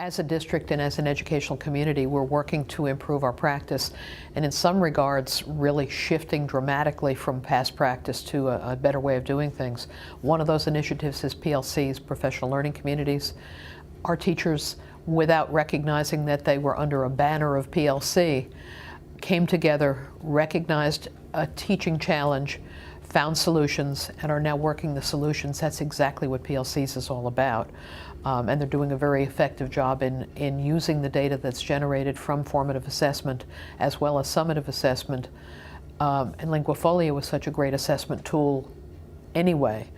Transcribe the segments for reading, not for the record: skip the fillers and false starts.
As a district and as an educational community, we're working to improve our practice, and in some regards really shifting dramatically from past practice to a better way of doing things. One of those initiatives is PLCs, professional learning communities. Our teachers, without recognizing that they were under a banner of PLC, came together, recognized a teaching challenge, found solutions, and are now working the solutions. That's exactly what PLCs is all about. And they're doing a very effective job in using the data that's generated from formative assessment as well as summative assessment. And Linguafolio was such a great assessment tool anyway.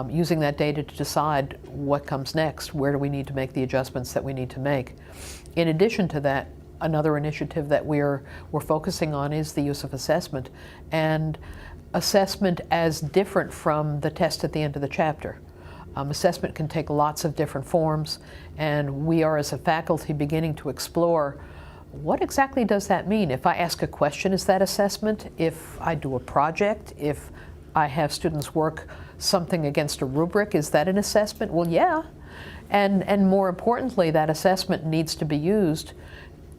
Using that data to decide what comes next, where do we need to make the adjustments that we need to make. In addition to that, another initiative that we're focusing on is the use of assessment, and assessment as different from the test at the end of the chapter. Assessment can take lots of different forms, and we are as a faculty beginning to explore what exactly does that mean. If I ask a question, is that assessment? If I do a project, if I have students work something against a rubric, is that an assessment? Well, yeah. And more importantly, that assessment needs to be used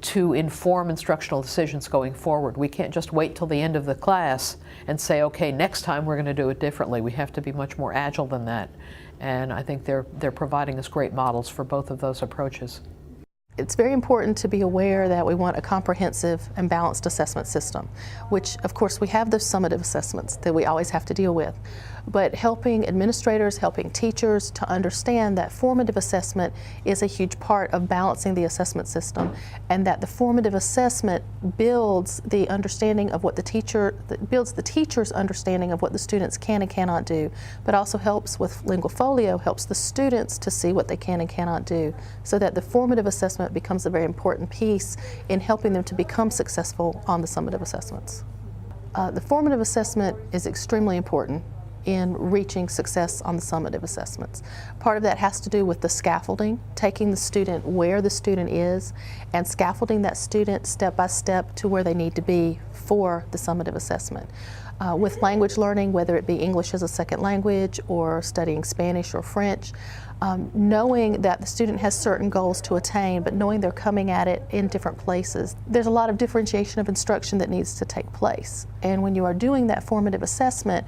to inform instructional decisions going forward. We can't just wait till the end of the class and say, okay, next time we're going to do it differently. We have to be much more agile than that. And I think they're providing us great models for both of those approaches. It's very important to be aware that we want a comprehensive and balanced assessment system, which of course we have those summative assessments that we always have to deal with. But helping administrators, helping teachers to understand that formative assessment is a huge part of balancing the assessment system, and that the formative assessment builds the understanding of what the teacher's understanding of what the students can and cannot do, but also helps with Linguafolio, helps the students to see what they can and cannot do, so that the formative assessment becomes a very important piece in helping them to become successful on the summative assessments. The formative assessment is extremely important in reaching success on the summative assessments. Part of that has to do with the scaffolding, taking the student where the student is and scaffolding that student step by step to where they need to be for the summative assessment. With language learning, whether it be English as a second language or studying Spanish or French, knowing that the student has certain goals to attain, but knowing they're coming at it in different places. There's a lot of differentiation of instruction that needs to take place. And when you are doing that formative assessment,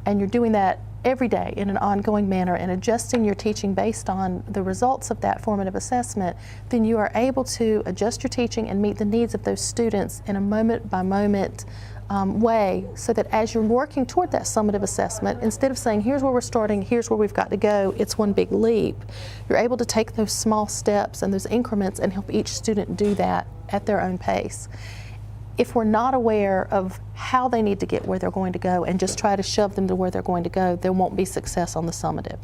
and you're doing that every day in an ongoing manner and adjusting your teaching based on the results of that formative assessment, then you are able to adjust your teaching and meet the needs of those students in a moment-by-moment way, so that as you're working toward that summative assessment, instead of saying, here's where we're starting, here's where we've got to go, it's one big leap, you're able to take those small steps and those increments and help each student do that at their own pace. If we're not aware of how they need to get where they're going to go and just try to shove them to where they're going to go, there won't be success on the summative.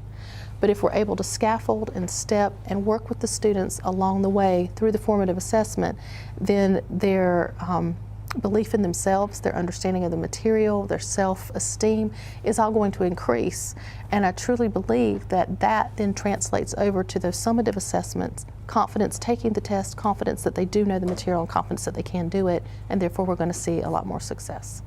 But if we're able to scaffold and step and work with the students along the way through the formative assessment, then their belief in themselves, their understanding of the material, their self-esteem is all going to increase. And I truly believe that that then translates over to those summative assessments, confidence taking the test, confidence that they do know the material, and confidence that they can do it, and therefore we're going to see a lot more success.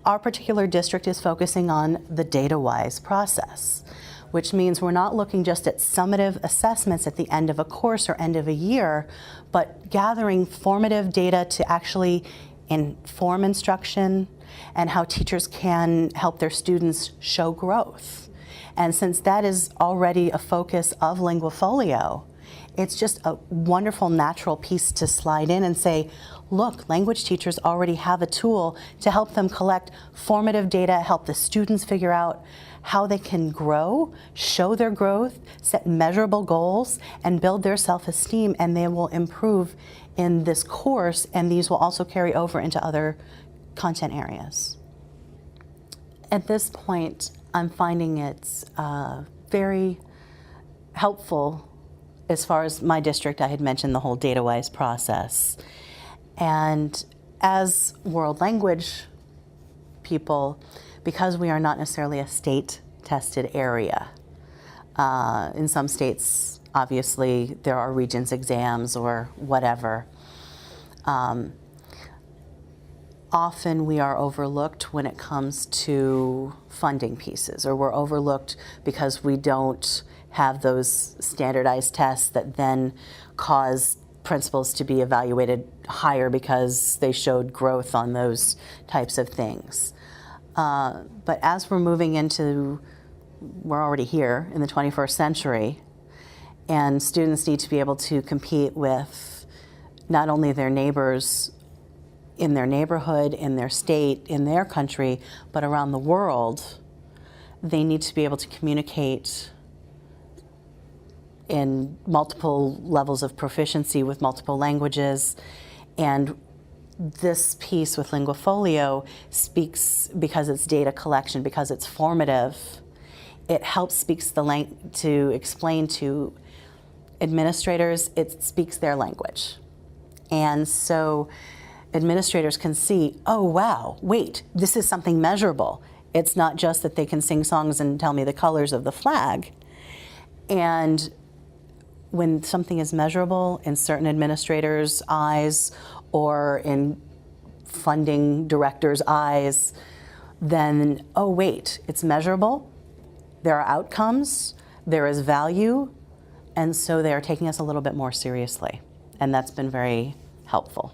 Our particular district is focusing on the data-wise process, which means we're not looking just at summative assessments at the end of a course or end of a year, but gathering formative data to actually inform instruction and how teachers can help their students show growth. And since that is already a focus of Linguafolio, it's just a wonderful natural piece to slide in and say, look, language teachers already have a tool to help them collect formative data, help the students figure out how they can grow, show their growth, set measurable goals, and build their self-esteem, and they will improve in this course, and these will also carry over into other content areas. At this point, I'm finding it's very helpful as far as my district. I had mentioned the whole data-wise process. And as world language people, because we are not necessarily a state-tested area, in some states, obviously, there are Regents exams or whatever. often we are overlooked when it comes to funding pieces, or we're overlooked because we don't have those standardized tests that then cause principals to be evaluated higher because they showed growth on those types of things. But as we're moving into, we're already here in the 21st century, and students need to be able to compete with not only their neighbors in their neighborhood, in their state, in their country, but around the world. They need to be able to communicate in multiple levels of proficiency with multiple languages. And this piece with Linguafolio speaks, because it's data collection, because it's formative, it helps to explain to administrators, it speaks their language. And so administrators can see, oh wow, wait, this is something measurable. It's not just that they can sing songs and tell me the colors of the flag. And when something is measurable in certain administrators' eyes or in funding directors' eyes, then, oh wait, it's measurable, there are outcomes, there is value, and so they are taking us a little bit more seriously. And that's been very helpful.